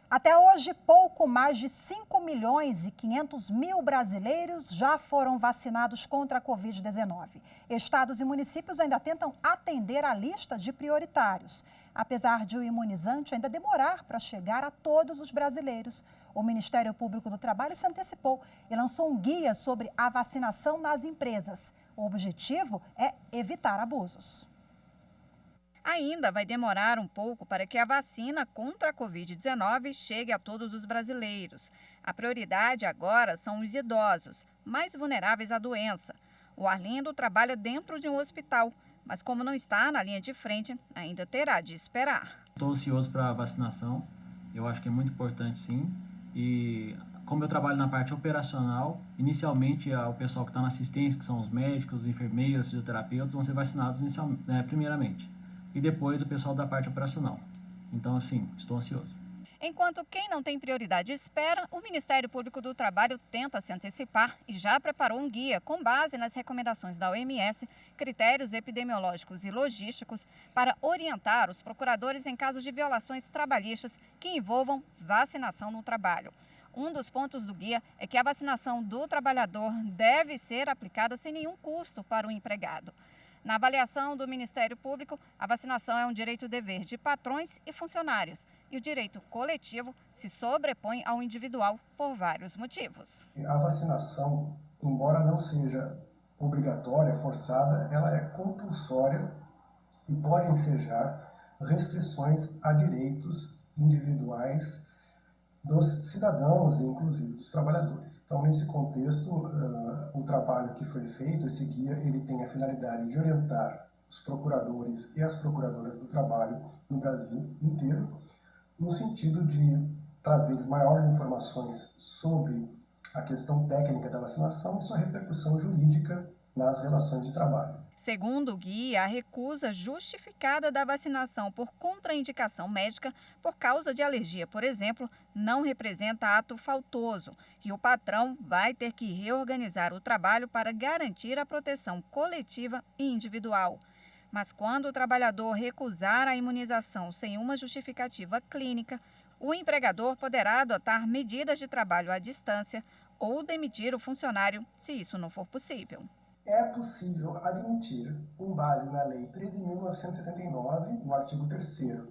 Até hoje, pouco mais de 5 milhões e 500 mil brasileiros já foram vacinados contra a Covid-19. Estados e municípios ainda tentam atender a lista de prioritários. Apesar de o imunizante ainda demorar para chegar a todos os brasileiros, o Ministério Público do Trabalho se antecipou e lançou um guia sobre a vacinação nas empresas. O objetivo é evitar abusos. Ainda vai demorar um pouco para que a vacina contra a Covid-19 chegue a todos os brasileiros. A prioridade agora são os idosos, mais vulneráveis à doença. O Arlindo trabalha dentro de um hospital, mas como não está na linha de frente, ainda terá de esperar. Estou ansioso para a vacinação, eu acho que é muito importante sim. E como eu trabalho na parte operacional, inicialmente o pessoal que está na assistência, que são os médicos, os enfermeiros, os fisioterapeutas, vão ser vacinados primeiramente. E depois o pessoal da parte operacional. Então, sim, estou ansioso. Enquanto quem não tem prioridade espera, o Ministério Público do Trabalho tenta se antecipar e já preparou um guia com base nas recomendações da OMS, critérios epidemiológicos e logísticos para orientar os procuradores em casos de violações trabalhistas que envolvam vacinação no trabalho. Um dos pontos do guia é que a vacinação do trabalhador deve ser aplicada sem nenhum custo para o empregado. Na avaliação do Ministério Público, a vacinação é um direito-dever de patrões e funcionários e o direito coletivo se sobrepõe ao individual por vários motivos. A vacinação, embora não seja obrigatória, forçada, ela é compulsória e pode ensejar restrições a direitos individuais dos cidadãos e inclusive dos trabalhadores. Então, nesse contexto, o trabalho que foi feito, esse guia, ele tem a finalidade de orientar os procuradores e as procuradoras do trabalho no Brasil inteiro, no sentido de trazer maiores informações sobre a questão técnica da vacinação e sua repercussão jurídica nas relações de trabalho. Segundo o guia, a recusa justificada da vacinação por contraindicação médica por causa de alergia, por exemplo, não representa ato faltoso e o patrão vai ter que reorganizar o trabalho para garantir a proteção coletiva e individual. Mas quando o trabalhador recusar a imunização sem uma justificativa clínica, o empregador poderá adotar medidas de trabalho à distância ou demitir o funcionário se isso não for possível. É possível admitir, com base na Lei 13.979, no artigo 3º,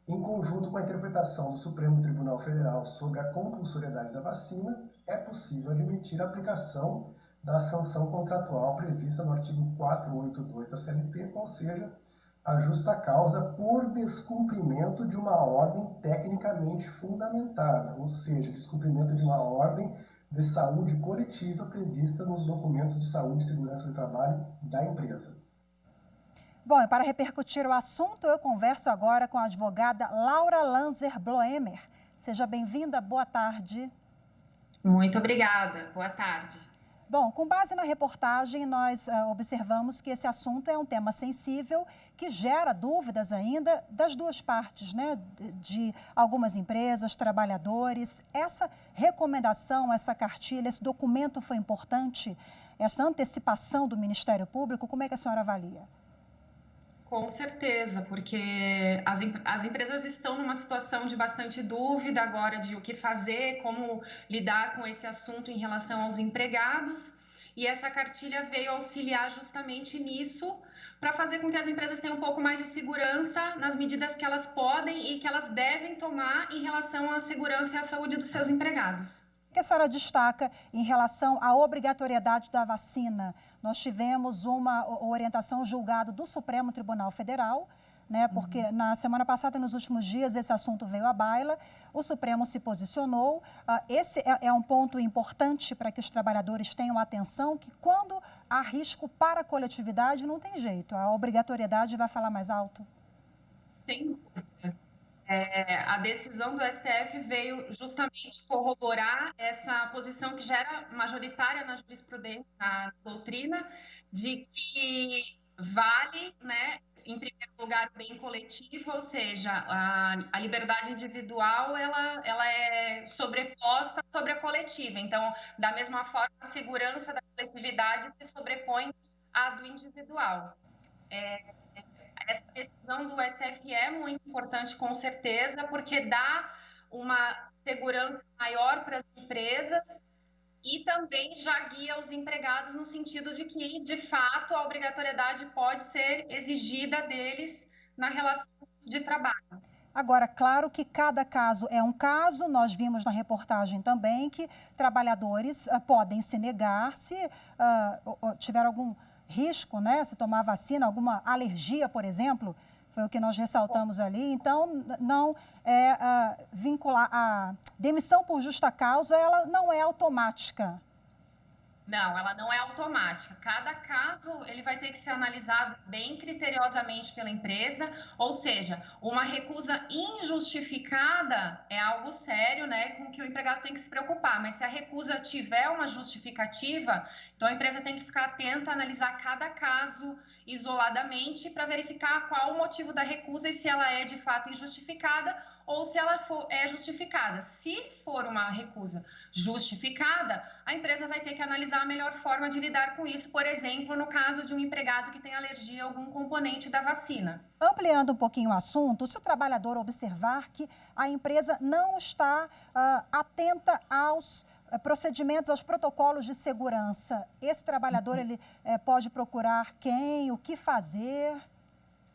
em conjunto com a interpretação do Supremo Tribunal Federal sobre a compulsoriedade da vacina, é possível admitir a aplicação da sanção contratual prevista no artigo 482 da CLT, ou seja, a justa causa por descumprimento de uma ordem tecnicamente fundamentada, ou seja, descumprimento de uma ordem de saúde coletiva prevista nos documentos de saúde e segurança do trabalho da empresa. Bom, e para repercutir o assunto, eu converso agora com a advogada Laura Lanzer Bloemer. Seja bem-vinda, boa tarde. Muito obrigada, boa tarde. Bom, com base na reportagem, nós observamos que esse assunto é um tema sensível que gera dúvidas ainda das duas partes, né? De algumas empresas, trabalhadores. Essa recomendação, essa cartilha, esse documento foi importante? Essa antecipação do Ministério Público, como é que a senhora avalia? Com certeza, porque as empresas estão numa situação de bastante dúvida agora de o que fazer, como lidar com esse assunto em relação aos empregados, e essa cartilha veio auxiliar justamente nisso, para fazer com que as empresas tenham um pouco mais de segurança nas medidas que elas podem e que elas devem tomar em relação à segurança e à saúde dos seus empregados. O que a senhora destaca em relação à obrigatoriedade da vacina? Nós tivemos uma orientação julgada do Supremo Tribunal Federal, né? Porque na semana passada, nos últimos dias, esse assunto veio à baila, o Supremo se posicionou. Esse é um ponto importante para que os trabalhadores tenham atenção, que quando há risco para a coletividade, não tem jeito, a obrigatoriedade vai falar mais alto. Sem dúvida. A decisão do STF veio justamente corroborar essa posição que já era majoritária na jurisprudência, na doutrina, de que vale, né, em primeiro lugar, o bem coletivo, ou seja, a liberdade individual ela é sobreposta sobre a coletiva. Então, da mesma forma, a segurança da coletividade se sobrepõe à do individual. Essa decisão do STF é muito importante, com certeza, porque dá uma segurança maior para as empresas e também já guia os empregados no sentido de que, de fato, a obrigatoriedade pode ser exigida deles na relação de trabalho. Agora, claro que cada caso é um caso, nós vimos na reportagem também que trabalhadores podem se negar se tiver algum risco, né? Se tomar vacina, alguma alergia, por exemplo, foi o que nós ressaltamos ali. Então, não é vincular a demissão por justa causa, ela não é automática. Não, ela não é automática. Cada caso ele vai ter que ser analisado bem criteriosamente pela empresa, ou seja, uma recusa injustificada é algo sério, né, com que o empregado tem que se preocupar. Mas se a recusa tiver uma justificativa, então a empresa tem que ficar atenta a analisar cada caso isoladamente para verificar qual o motivo da recusa e se ela é de fato injustificada ou se ela é justificada. Se for uma recusa justificada, a empresa vai ter que analisar a melhor forma de lidar com isso, por exemplo, no caso de um empregado que tem alergia a algum componente da vacina. Ampliando um pouquinho o assunto, se o trabalhador observar que a empresa não está atenta aos procedimentos, aos protocolos de segurança, esse trabalhador ele pode procurar quem, o que fazer?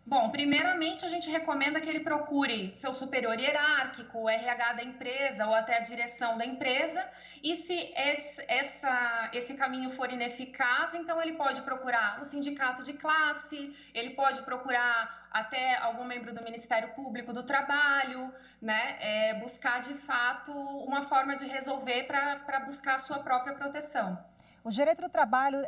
Bom, primeiramente a gente recomenda que ele procure seu superior hierárquico, o RH da empresa ou até a direção da empresa. E se esse caminho for ineficaz, então ele pode procurar o sindicato de classe, ele pode procurar até algum membro do Ministério Público do Trabalho, né? Buscar de fato uma forma de resolver para buscar a sua própria proteção. O direito do trabalho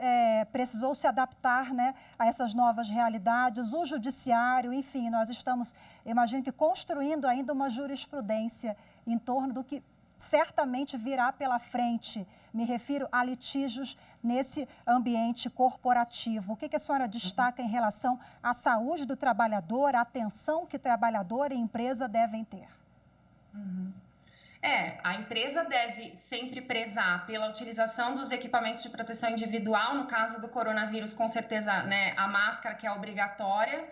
precisou se adaptar, né, a essas novas realidades, o judiciário, enfim, nós estamos, imagino que construindo ainda uma jurisprudência em torno do que certamente virá pela frente. Me refiro a litígios nesse ambiente corporativo. O que a senhora destaca em relação à saúde do trabalhador, a atenção que trabalhador e empresa devem ter? A empresa deve sempre prezar pela utilização dos equipamentos de proteção individual. No caso do coronavírus, com certeza, né, a máscara, que é obrigatória.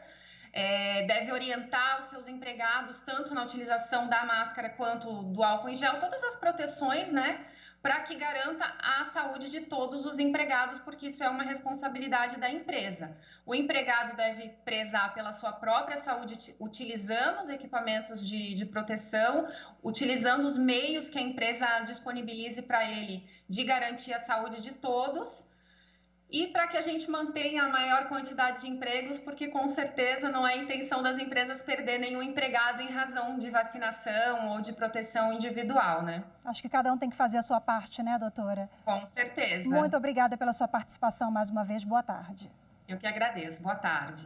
Deve orientar os seus empregados tanto na utilização da máscara quanto do álcool em gel, todas as proteções, né, para que garanta a saúde de todos os empregados, porque isso é uma responsabilidade da empresa. O empregado deve prezar pela sua própria saúde, utilizando os equipamentos de proteção, utilizando os meios que a empresa disponibilize para ele de garantir a saúde de todos. E para que a gente mantenha a maior quantidade de empregos, porque com certeza não é a intenção das empresas perder nenhum empregado em razão de vacinação ou de proteção individual, né? Acho que cada um tem que fazer a sua parte, né, doutora? Com certeza. Muito obrigada pela sua participação mais uma vez. Boa tarde. Eu que agradeço. Boa tarde.